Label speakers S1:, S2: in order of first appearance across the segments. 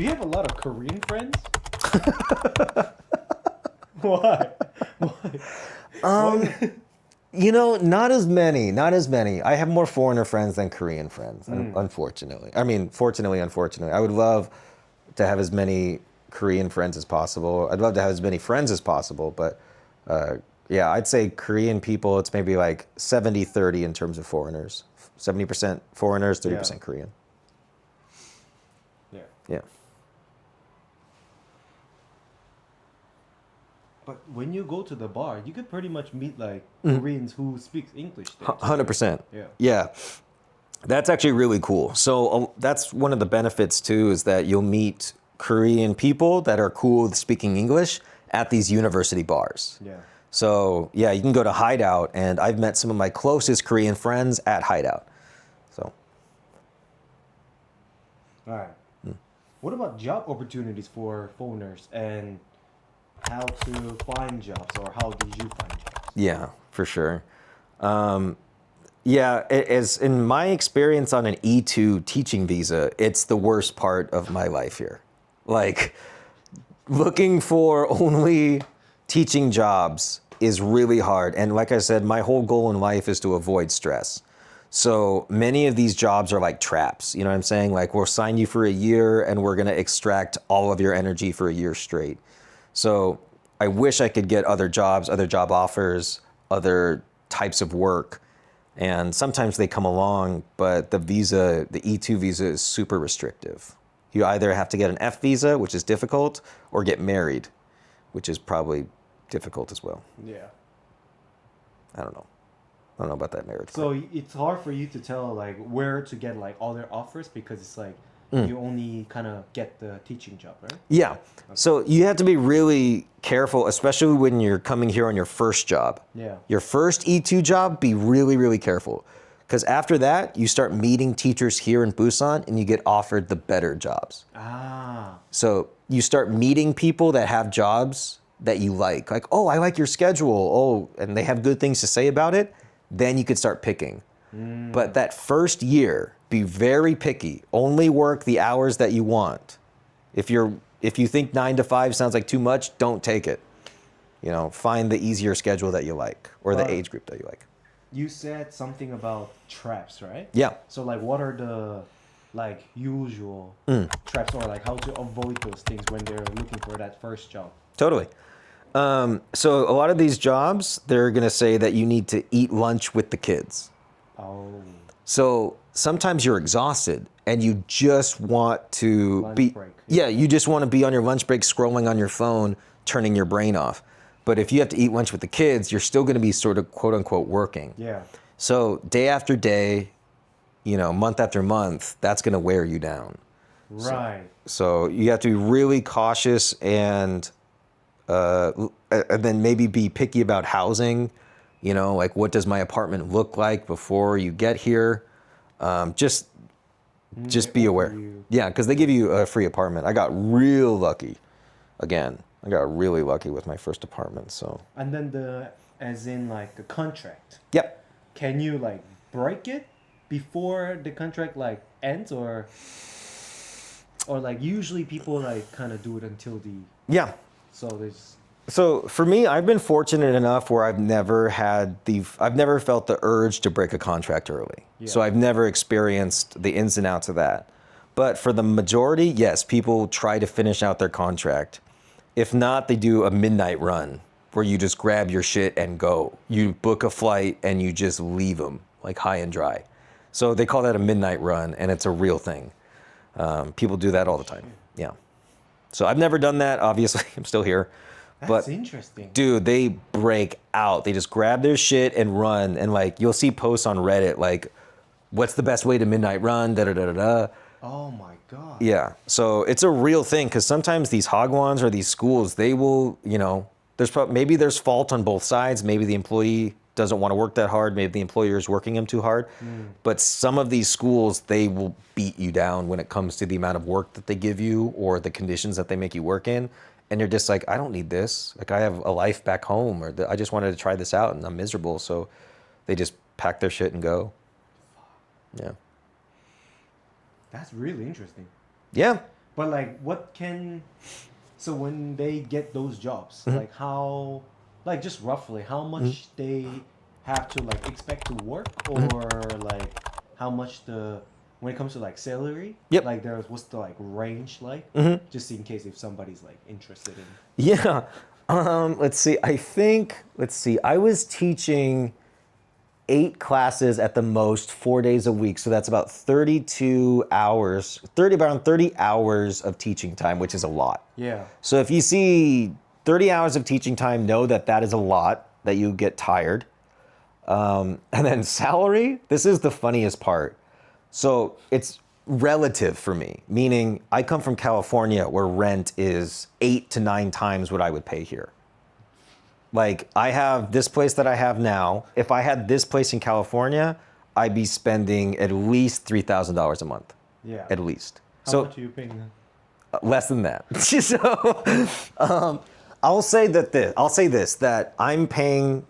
S1: Do you have a lot of Korean friends? Why? Why? Why?
S2: Not as many. Not as many. I have more foreigner friends than Korean friends, unfortunately. I mean, fortunately, unfortunately. I would love to have as many Korean friends as possible. I'd love to have as many friends as possible, but yeah, I'd say Korean people, it's maybe like 70-30 in terms of foreigners. 70% foreigners, 30% Korean.
S1: Yeah.
S2: Yeah.
S1: But when you go to the bar, you could pretty much meet like Koreans who speak English there. too, right?
S2: 100%.
S1: Yeah.
S2: Yeah. That's actually really cool. So that's one of the benefits too, is that you'll meet Korean people that are cool with speaking English at these university bars.
S1: Yeah.
S2: So yeah, you can go to Hideout, and I've met some of my closest Korean friends at Hideout. So.
S1: All right. What about job opportunities for foreigners and how to find jobs, or how did you find jobs?
S2: Yeah, for sure. Yeah, as in my experience on an E2 teaching visa, it's the worst part of my life here. Like, looking for only teaching jobs is really hard. And like I said, my whole goal in life is to avoid stress. So many of these jobs are like traps. You know what I'm saying? Like, we'll sign you for a year and we're going to extract all of your energy for a year straight. So I wish I could get other jobs, other job offers, other types of work. And sometimes they come along, but the visa, the E2 visa, is super restrictive. You either have to get an F visa, which is difficult, or get married, which is probably difficult as well.
S1: Yeah.
S2: I don't know. I don't know about that marriage part.
S1: So it's hard for you to tell like where to get like all their offers, because it's like you only kind of get the teaching job, right?
S2: Yeah. So you have to be really careful, especially when you're coming here on your first job.
S1: Yeah.
S2: Your first E2 job, be really, really careful. Because after that, you start meeting teachers here in Busan and you get offered the better jobs.
S1: Ah.
S2: So you start meeting people that have jobs that you like. Like, oh, I like your schedule. Oh, and they have good things to say about it. Then you could start picking. But that first year, be very picky. Only work the hours that you want. If you think 9 to 5 sounds like too much, don't take it. Find the easier schedule that you like, or the age group that you like.
S1: You said something about traps, right?
S2: Yeah.
S1: So like, what are the like usual traps, or like how to avoid those things when they're looking for that first job?
S2: Totally. So a lot of these jobs, they're going to say that you need to eat lunch with the kids.
S1: Oh.
S2: So sometimes you're exhausted and you just want to
S1: Lunch break.
S2: Yeah, you just want to be on your lunch break scrolling on your phone, turning your brain off. But if you have to eat lunch with the kids, you're still going to be sort of quote unquote working.
S1: Yeah.
S2: So day after day, month after month, that's going to wear you down.
S1: Right.
S2: So you have to be really cautious and then maybe be picky about housing. Like, what does my apartment look like before you get here? Just be aware. Yeah, because they give you a free apartment. I got real lucky. Again, I got really lucky with my first apartment. So.
S1: And then as in like the contract.
S2: Yep.
S1: Can you like break it before the contract like ends, or like usually people like kind of do it until the.
S2: Yeah.
S1: So there's.
S2: So for me, I've been fortunate enough where I've never felt the urge to break a contract early.
S1: Yeah.
S2: So I've never experienced the ins and outs of that. But for the majority, yes, people try to finish out their contract. If not, they do a midnight run where you just grab your shit and go. You book a flight and you just leave them like high and dry. So they call that a midnight run, and it's a real thing. People do that all the time. Yeah. So I've never done that. Obviously, I'm still here.
S1: That's interesting.
S2: Dude, they break out. They just grab their shit and run. And like, you'll see posts on Reddit like, what's the best way to midnight run? Da da da da da.
S1: Oh my god.
S2: Yeah. So it's a real thing, because sometimes these hagwons or these schools, they will, maybe there's fault on both sides. Maybe the employee doesn't want to work that hard. Maybe the employer is working him too hard. But some of these schools, they will beat you down when it comes to the amount of work that they give you or the conditions that they make you work in. And you're just like, I don't need this. Like, I have a life back home, or I just wanted to try this out and I'm miserable. So they just pack their shit and go. Yeah.
S1: That's really interesting.
S2: Yeah.
S1: But like, what can? So when they get those jobs,
S2: Mhm.
S1: like how, like just roughly, how
S2: Mhm.
S1: much they have to like expect to work,
S2: Mhm.
S1: or like how much the when it comes to like salary,
S2: Yep.
S1: like there's what's the like range like,
S2: Mhm.
S1: just in case if somebody's like interested in.
S2: Yeah. Let's see. Let's see. I was teaching 8 classes at the most, 4 days a week. So that's about 32 hours, around 30 hours of teaching time, which is a lot.
S1: Yeah.
S2: So if you see 30 hours of teaching time, know that that is a lot, that you get tired. And then salary, this is the funniest part. So it's relative for me, meaning I come from California where rent is 8 to 9 times what I would pay here. Like I have this place that I have now. If I had this place in California, I'd be spending at least $3,000 a month,
S1: Yeah.
S2: at least.
S1: How
S2: So
S1: much are you paying them?
S2: less than that. So I'll say this that I'm paying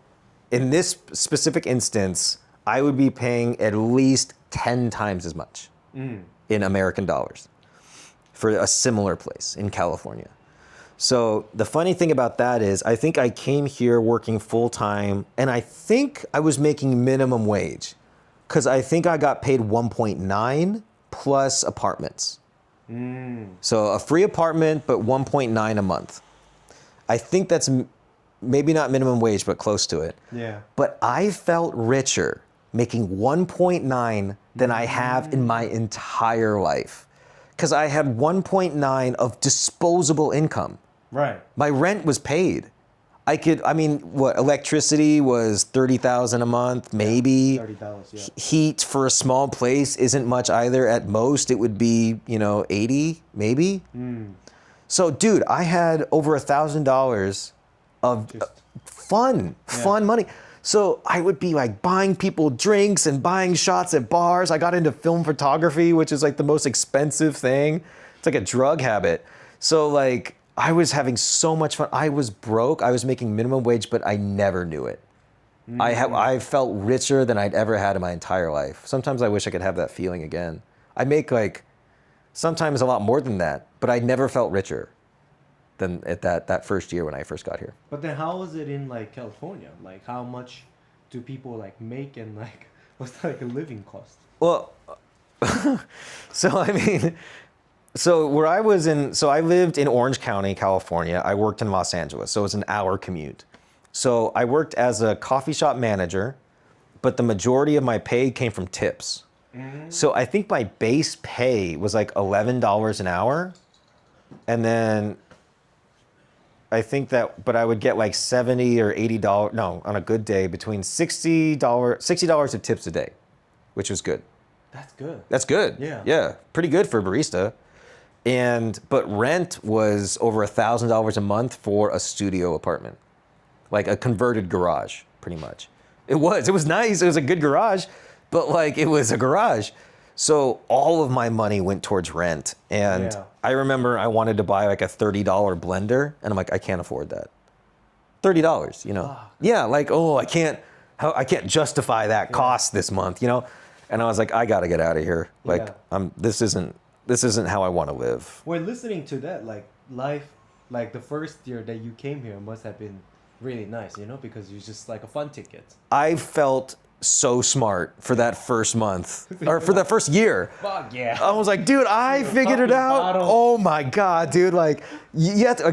S2: in this specific instance, I would be paying at least 10 times as much in American dollars for a similar place in California. So the funny thing about that is I think I came here working full time and I think I was making minimum wage because I think I got paid 1.9 plus apartments. So a free apartment, but 1.9 a month. I think that's maybe not minimum wage, but close to it.
S1: Yeah.
S2: But I felt richer making 1.9 than I have in my entire life. Because I had 1.9 of disposable income.
S1: Right.
S2: My rent was paid. What, electricity was 30,000 a month, maybe.
S1: $30. Yeah.
S2: Heat for a small place isn't much either. At most, it would be, 80, maybe. So, dude, I had over $1,000 of
S1: Just
S2: fun money. So I would be like buying people drinks and buying shots at bars. I got into film photography, which is like the most expensive thing. It's like a drug habit. So like I was having so much fun. I was broke. I was making minimum wage, but I never knew it. I felt richer than I'd ever had in my entire life. Sometimes I wish I could have that feeling again. I make like sometimes a lot more than that, but I never felt richer than at that first year when I first got here.
S1: But then how is it in like California? Like how much do people like make and like what's like a living cost?
S2: Well, so I mean, so I lived in Orange County, California. I worked in Los Angeles, so it's an hour commute. So I worked as a coffee shop manager, but the majority of my pay came from tips. So I think my base pay was like $11 an hour. And then I think that, but I would get like $70 or $80, no, on a good day, between $60 of tips a day, which was good.
S1: That's good.
S2: That's good.
S1: Yeah.
S2: Yeah. Pretty good for a barista. But rent was over $1,000 a month for a studio apartment, like a converted garage, pretty much. It was nice. It was a good garage, but like it was a garage. So all of my money went towards rent. And
S1: Yeah.
S2: I remember I wanted to buy like a $30 blender and I'm like, I can't afford that. $30,
S1: Fuck.
S2: Yeah, like, oh, I can't justify that cost this month, And I was like, I gotta get out of here. Like,
S1: Yeah.
S2: this isn't how I want to live.
S1: When listening to that, like life, like the first year that you came here must have been really nice, because you're just like a fun ticket.
S2: I felt so smart for that first month or for that first year.
S1: Fuck yeah.
S2: I was like, dude, I figured it
S1: fucking
S2: out.
S1: bottle.
S2: Oh my God, dude. Like,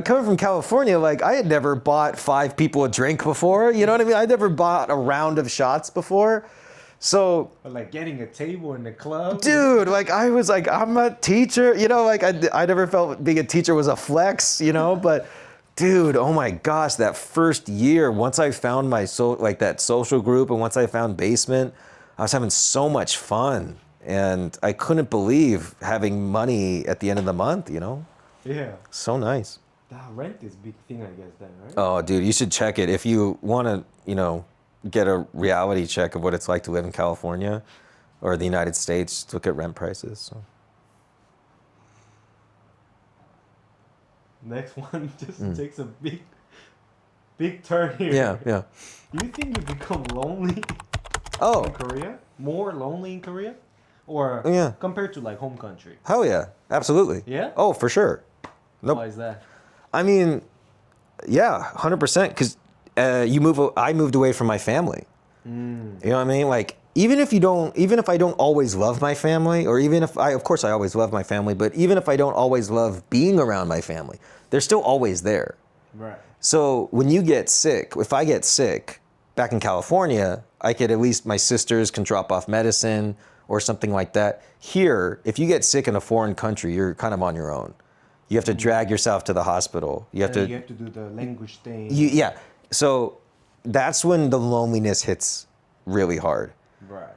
S2: coming from California, like, I had never bought 5 people a drink before. You know what I mean? I never bought a round of shots before. So,
S1: Or like getting a table in the club.
S2: dude, like, I was like, I'm a teacher. Like, I never felt being a teacher was a flex, but. Dude, oh my gosh, that first year, once I found that social group and once I found Basement, I was having so much fun. And I couldn't believe having money at the end of the month,
S1: Yeah.
S2: So nice.
S1: That rent is a big thing, I guess, then, right?
S2: Oh, dude, you should check it. If you want to, get a reality check of what it's like to live in California or the United States, look at rent prices. So.
S1: Next one just takes a big turn here.
S2: Yeah.
S1: Do you think you become lonely
S2: Oh,
S1: in Korea? More lonely in Korea? or
S2: Yeah.
S1: compared to like home country?
S2: Hell yeah, absolutely.
S1: Yeah?
S2: Oh, for sure. Nope.
S1: Why is that?
S2: I mean, yeah, 100%. Because I moved away from my family.
S1: Mm.
S2: You know what I mean? Like, even if I don't always love my family, or even if of course I always love my family, but even if I don't always love being around my family, they're still always there.
S1: Right.
S2: So when you get sick, if I get sick back in California, I could at least, my sisters can drop off medicine or something like that. Here, if you get sick in a foreign country, you're kind of on your own. You have to drag yourself to the hospital. You have
S1: And
S2: to,
S1: you have to do the language thing.
S2: yeah. So that's when the loneliness hits really hard.
S1: Right.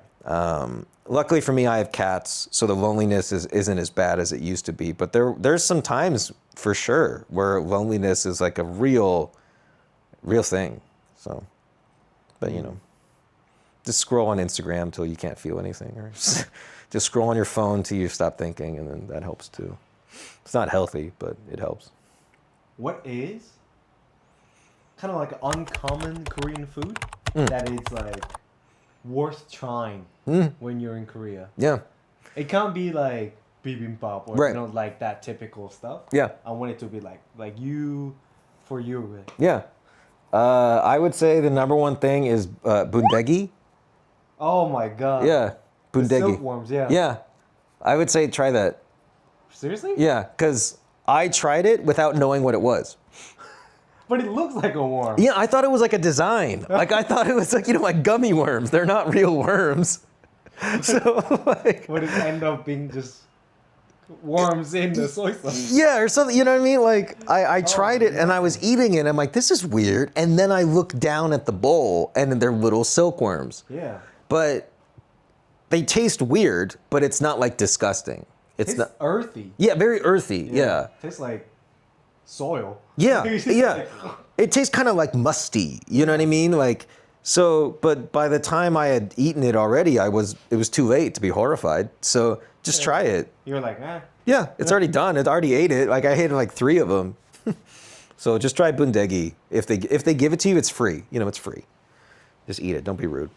S2: Luckily for me, I have cats, so the loneliness isn't as bad as it used to be. But there's some times for sure where loneliness is like a real thing. So, but you know, just scroll on Instagram till you can't feel anything, or just scroll on your phone till you stop thinking, and then that helps too. It's not healthy, but it helps.
S1: What is kind of like an uncommon Korean food that is like worth trying when you're in Korea?
S2: Yeah,
S1: It can't be like bibimbap or
S2: Right.
S1: you know like that typical stuff.
S2: yeah,
S1: I want it to be like you for you. Like,
S2: yeah. I would say the number one thing is bundegi.
S1: oh my god.
S2: Yeah,
S1: The
S2: bundegi.
S1: silkworms. Yeah.
S2: Yeah, I would say try that.
S1: Seriously?
S2: Yeah, because I tried it without knowing what it was.
S1: But it looks like a worm.
S2: Yeah, I thought it was like a design. Like I thought it was like, like gummy worms. They're not real worms. So like,
S1: But it end up being just worms in the soy sauce.
S2: yeah, or something. You know what I mean? Like I tried it
S1: no.
S2: and I was eating it. I'm like, this is weird. And then I looked down at the bowl and they're little silkworms.
S1: Yeah.
S2: But they taste weird, but it's not like disgusting. It's
S1: It's
S2: not.
S1: earthy.
S2: Yeah, very earthy. Yeah.
S1: Tastes like soil.
S2: Yeah,
S1: It's just
S2: yeah.
S1: like-
S2: It tastes kind of like musty. You know what I mean? Like, so, but by the time I had eaten it already, it was too late to be horrified. So just try it.
S1: You're like,
S2: Yeah, it's already done. It already ate it. Like I ate like 3 of them. So just try bundegi. If they give it to you, it's free. You know, it's free. Just eat it. Don't be rude.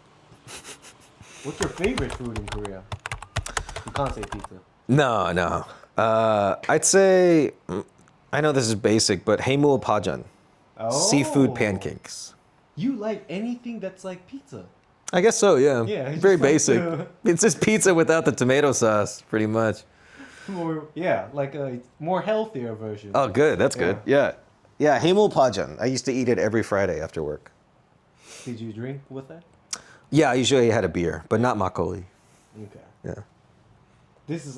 S1: what's your favorite food in Korea? You can't say pizza.
S2: No. I'd say, I know this is basic, but haemul pajan,
S1: Oh.
S2: seafood pancakes.
S1: You like anything that's like pizza.
S2: I guess so, yeah.
S1: Yeah, it's
S2: Very
S1: just like
S2: basic. It's just pizza without the tomato sauce, pretty much.
S1: Yeah, like a more healthier version.
S2: Oh, good. That's good. Yeah. Yeah, haemul pajan. I used to eat it every Friday after work.
S1: Did you drink with that?
S2: Yeah, I usually had a beer, but not makgeolli.
S1: Okay.
S2: Yeah.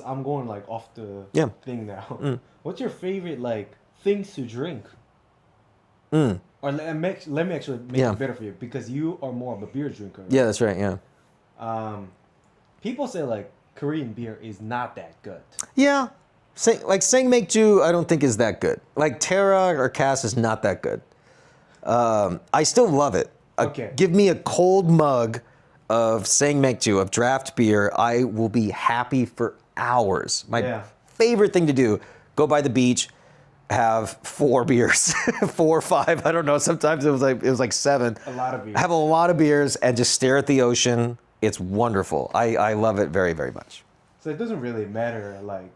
S1: I'm going like off the
S2: Yeah.
S1: thing now. What's your favorite like things to drink? Or let me actually make
S2: Yeah.
S1: it better for you because you are more of a beer drinker. right?
S2: Yeah, that's right. Yeah.
S1: People say like Korean beer is not that good.
S2: Yeah. Like Sangmaekju, I don't think is that good. Like Terra or Cass is not that good. I still love it.
S1: Okay.
S2: Give me a cold mug of Sangmaekju, of draft beer. I will be happy for hours. My
S1: Yeah.
S2: favorite thing to do, go by the beach, have 4 beers, 4 or 5. I don't know. Sometimes it was like 7.
S1: A lot of beer.
S2: Have a lot of beers and just stare at the ocean. It's wonderful. I love it very, very much.
S1: So it doesn't really matter like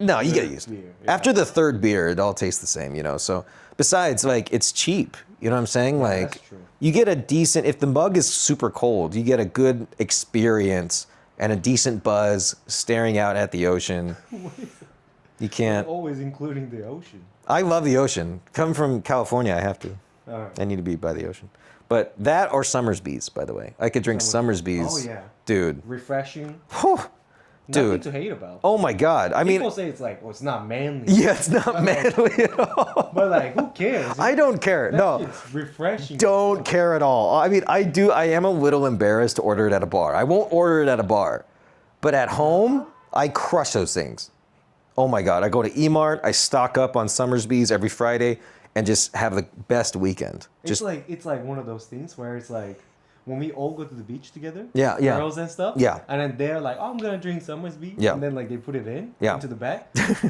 S2: No, you
S1: good
S2: get used to it.
S1: beer, yeah.
S2: After the 3rd beer, it all tastes the same, you know. So besides, like, it's cheap. You know what I'm saying? Like,
S1: that's true.
S2: you get a decent. If the mug is super cold, you get a good experience and a decent buzz staring out at the ocean. You can't.
S1: always including the ocean.
S2: I love the ocean. Come from California, I have to.
S1: Alright.
S2: I need to be by the ocean. But that or Summersbees, by the way. I could drink Summersbees.
S1: Oh, yeah.
S2: Dude.
S1: Refreshing.
S2: Whew.
S1: Nothing
S2: Dude.
S1: to hate about.
S2: Oh my God. I mean,
S1: People say it's like, it's not manly.
S2: yeah, it's not manly at all.
S1: But like, who cares?
S2: I don't care. No.
S1: It's refreshing.
S2: Don't care at all. I mean, I am a little embarrassed to order it at a bar. I won't order it at a bar. But at home, I crush those things. Oh my God. I go to E-Mart, I stock up on Summersbees every Friday and just have the best weekend.
S1: It's like one of those things where it's like when we all go to the beach together,
S2: Yeah, yeah.
S1: girls and stuff,
S2: Yeah.
S1: and then they're like, "Oh, I'm gonna drink Summersby,"
S2: Yeah.
S1: and then like they put it into the bag,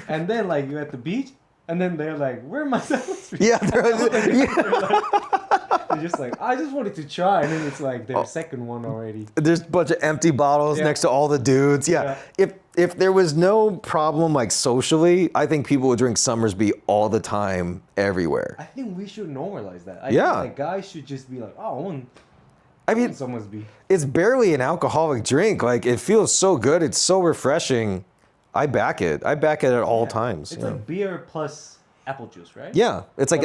S1: and then like you're at the beach, and then they're like, "Where are my Summersby?"
S2: Yeah, they're like, yeah.
S1: They're just like, I just wanted to try, and then it's like their second one already.
S2: There's a bunch of empty bottles next to all the dudes. Yeah. If there was no problem like socially, I think people would drink Somersby all the time, everywhere.
S1: I think we should normalize that. I
S2: Yeah.
S1: think like guys should just be like, oh,
S2: I mean,
S1: Somersby.
S2: it's barely an alcoholic drink. Like, it feels so good. It's so refreshing. I back it. I back it at all times.
S1: It's like beer plus apple juice, right?
S2: Yeah. It's like,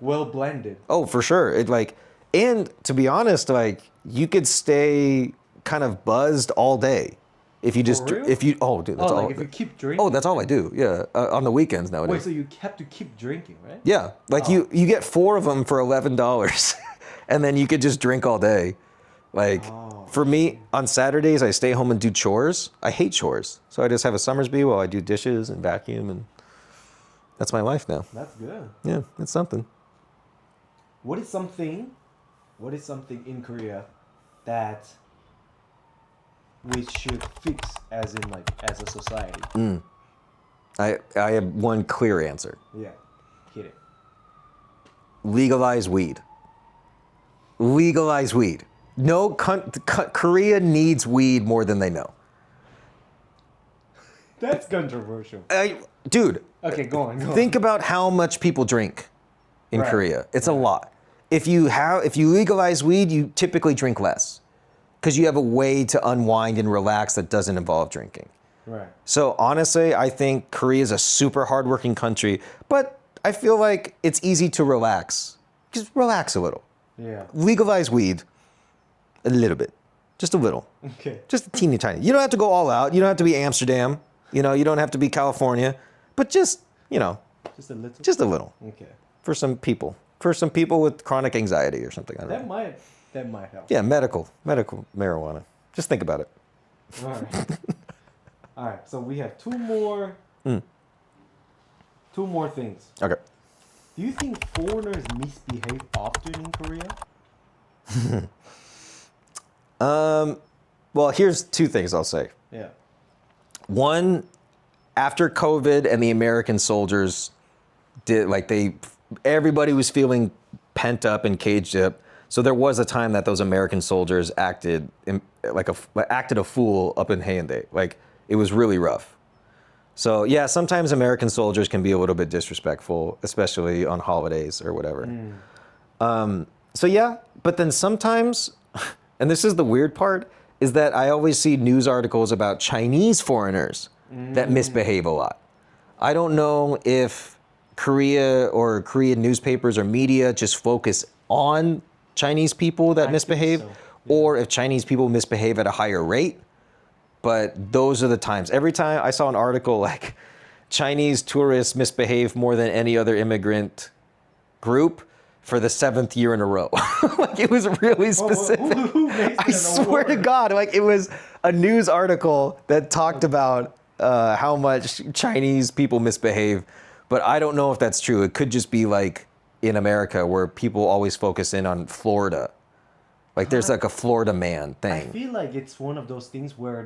S1: well blended.
S2: Oh, for sure. It like, and to be honest, like, you could stay kind of buzzed all day. If you just,
S1: real?
S2: if you, oh, dude, that's all.
S1: Like if you keep drinking.
S2: Oh, that's all I do. Yeah. On the weekends nowadays.
S1: Wait, so you have to keep drinking, right?
S2: Yeah. Like you get 4 of them for $11 and then you could just drink all day. Like for me on Saturdays, I stay home and do chores. I hate chores. So I just have a Somersby while I do dishes and vacuum, and that's my life now.
S1: That's good.
S2: Yeah. It's something.
S1: What is something in Korea that we should fix as a society?
S2: I have one clear answer.
S1: Yeah. Hit it.
S2: Legalize weed. Legalize weed. No, Korea needs weed more than they know.
S1: That's controversial.
S2: Dude.
S1: Okay, go on.
S2: Think about how much people drink in
S1: Right.
S2: Korea. It's a lot. If you legalize weed, you typically drink less because you have a way to unwind and relax that doesn't involve drinking.
S1: Right.
S2: So honestly, I think Korea is a super hardworking country, but I feel like it's easy to relax. Just relax a little.
S1: Yeah.
S2: Legalize weed a little bit. Just a little.
S1: Okay.
S2: Just a teeny tiny. You don't have to go all out. You don't have to be Amsterdam. You don't have to be California. But just,
S1: Just a little.
S2: just a little.
S1: Okay.
S2: For some people. For some people with chronic anxiety or something. I don't know.
S1: That might help.
S2: Yeah, medical marijuana. Just think about it.
S1: All right. All right. So we have two more things.
S2: Okay.
S1: Do you think foreigners misbehave often in Korea?
S2: Well, here's 2 things I'll say.
S1: Yeah.
S2: One, after COVID and the American soldiers everybody was feeling pent up and caged up. So there was a time that those American soldiers acted a fool up in Haeundae. Like, it was really rough. So yeah, sometimes American soldiers can be a little bit disrespectful, especially on holidays or whatever. So yeah, but then sometimes, and this is the weird part, is that I always see news articles about Chinese foreigners that misbehave a lot. I don't know if Korea or Korean newspapers or media just focus on Chinese people that misbehave,
S1: so.
S2: or if Chinese people misbehave at a higher rate. But those are the times. Every time I saw an article like Chinese tourists misbehave more than any other immigrant group for the 7th year in a row. Like, it was really specific.
S1: Who makes
S2: I swear to God, like, it was a news article that talked about how much Chinese people misbehave, but I don't know if that's true. It could just be like in America where people always focus in on Florida. Like, there's like a Florida man thing.
S1: I feel like it's one of those things where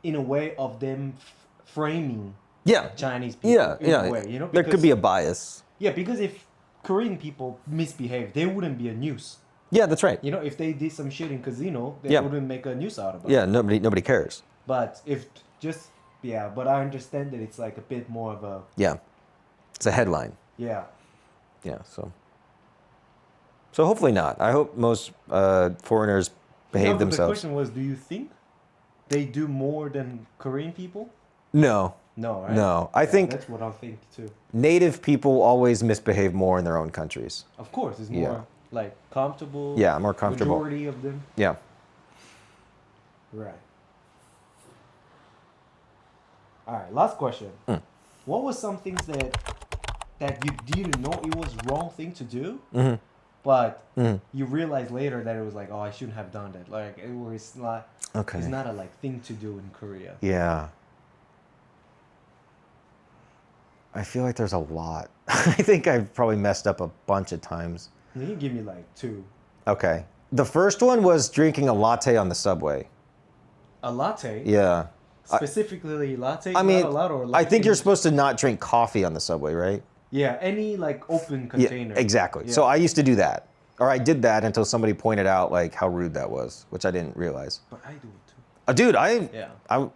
S1: in a way of them framing Chinese people in a way,
S2: there could be a bias.
S1: Yeah, because if Korean people misbehave, there wouldn't be a news.
S2: Yeah, that's right.
S1: If they did some shit in casino, they wouldn't make a news out about it.
S2: Yeah, nobody cares.
S1: But but I understand that it's like a bit more of a...
S2: Yeah, it's a headline.
S1: Yeah.
S2: Yeah, so hopefully not. I hope most foreigners behave themselves.
S1: The question was, do you think they do more than Korean people?
S2: No.
S1: No, right?
S2: No. I think
S1: that's what I think too.
S2: native people always misbehave more in their own countries.
S1: Of course, it's more like comfortable.
S2: Yeah, more comfortable.
S1: Majority of them.
S2: Yeah.
S1: Right. All right, last question. What was some things that you didn't know it was wrong thing to do? But you realize later that it was like, oh, I shouldn't have done that. Like, it was not.
S2: Okay.
S1: It's not a thing to do in Korea.
S2: Yeah. I feel like there's a lot. I think I've probably messed up a bunch of times.
S1: You give me 2.
S2: Okay. The first one was drinking a latte on the subway.
S1: A latte?
S2: Yeah.
S1: Specifically latte?
S2: I mean,
S1: not a lot, or
S2: I think you're supposed to not drink coffee on the subway, right?
S1: Yeah, any like open
S2: Yeah,
S1: container.
S2: exactly.
S1: Yeah.
S2: So I used to do that, or I did that until somebody pointed out like how rude that was, which I didn't realize.
S1: But I do it too.
S2: Dude,
S1: Yeah.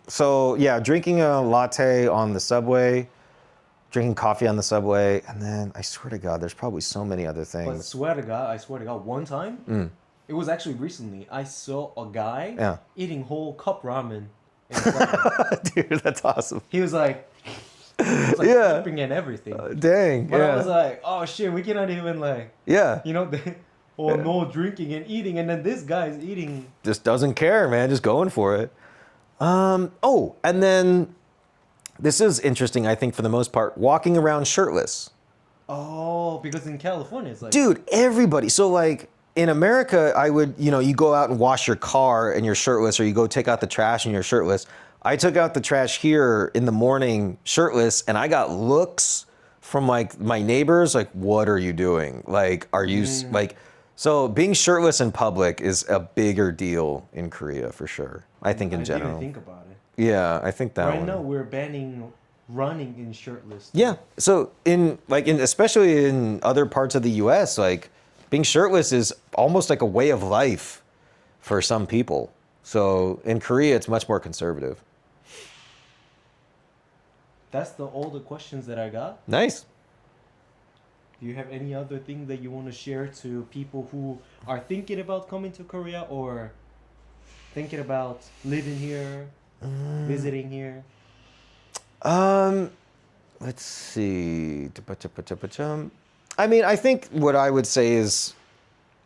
S2: So yeah, drinking a latte on the subway, drinking coffee on the subway, and then I swear to God, there's probably so many other
S1: But
S2: things.
S1: I swear to God, one time, it was actually recently, I saw a guy
S2: Yeah.
S1: eating whole cup ramen in Subway.
S2: Dude, that's awesome.
S1: He was like
S2: Yeah.
S1: slurping and everything.
S2: Dang.
S1: But
S2: yeah.
S1: I was like, oh shit, we cannot even like,
S2: yeah.
S1: no drinking and eating, and then this guy's eating.
S2: Just doesn't care, man. Just going for it. Oh, and then this is interesting, I think, for the most part, walking around shirtless.
S1: Oh, because in California it's like,
S2: Dude, everybody. So like in America, I would, you go out and wash your car and you're shirtless, or you go take out the trash and you're shirtless. I took out the trash here in the morning shirtless, and I got looks from like my neighbors, like, what are you doing? Like, are you like, so being shirtless in public is a bigger deal in Korea for sure. I think in
S1: I didn't
S2: general.
S1: think about it.
S2: Yeah, I think that
S1: Right
S2: one.
S1: now we're banning running in shirtless.
S2: Yeah. So especially in other parts of the US, like being shirtless is almost like a way of life for some people. So in Korea it's much more conservative.
S1: That's all the questions that I got.
S2: Nice.
S1: Do you have any other thing that you want to share to people who are thinking about coming to Korea or thinking about living here, visiting here?
S2: Let's see. I mean, I think what I would say is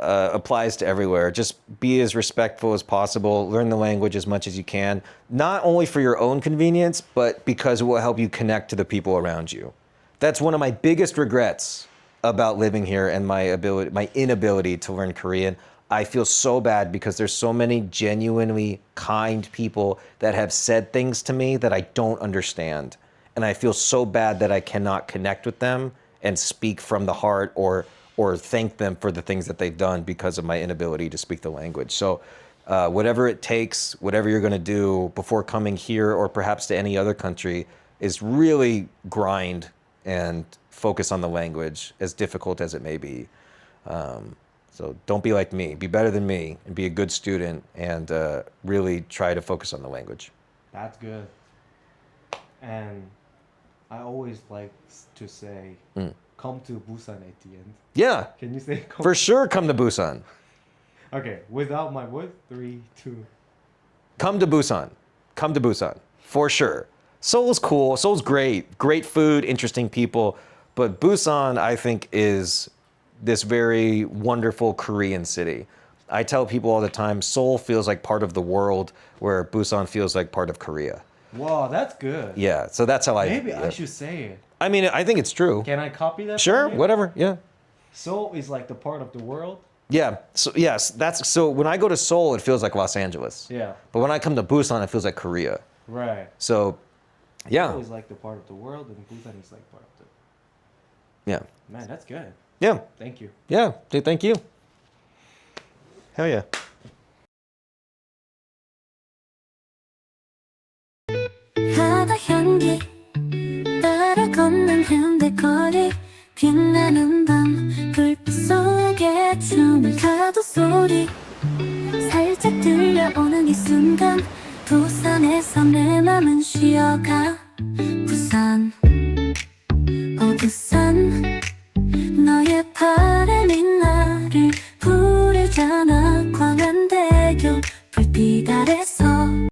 S2: applies to everywhere. Just be as respectful as possible. Learn the language as much as you can. Not only for your own convenience, but because it will help you connect to the people around you. That's one of my biggest regrets about living here and my inability to learn Korean. I feel so bad because there's so many genuinely kind people that have said things to me that I don't understand. And I feel so bad that I cannot connect with them and speak from the heart or thank them for the things that they've done because of my inability to speak the language. So whatever it takes, whatever you're going to do before coming here or perhaps to any other country is really grind and focus on the language, as difficult as it may be. So don't be like me. Be better than me and be a good student and really try to focus on the language.
S1: That's good. And I always like to say, come to Busan at the end.
S2: Yeah,
S1: Can you say come?
S2: for sure come to Busan.
S1: Okay, without my voice, 3, 2.
S2: Come to Busan. Come to Busan, for sure. Seoul's cool. Seoul's great. Great food, interesting people. But Busan, I think, is this very wonderful Korean city. I tell people all the time, Seoul feels like part of the world, where Busan feels like part of Korea.
S1: Wow, that's good.
S2: Yeah, so that's how
S1: Maybe I should say it.
S2: I mean, I think it's true.
S1: Can I copy that?
S2: Sure,
S1: from you?
S2: whatever. Yeah.
S1: Seoul is like the part of the world.
S2: Yeah. So yes, so when I go to Seoul, it feels like Los Angeles.
S1: Yeah.
S2: But when I come to Busan, it feels like Korea.
S1: Right.
S2: So, yeah.
S1: Seoul is like the part of the world, and Busan is like part of the.
S2: Yeah.
S1: Man, that's good.
S2: Yeah.
S1: Thank you.
S2: Yeah. Dude, thank you. Hell yeah.
S3: 바다 향기 따라 걷는 현대거리 빛나는 밤 불빛 속에 춤을 가도 소리 살짝 들려오는 이 순간 부산에서 내 맘은 쉬어가 부산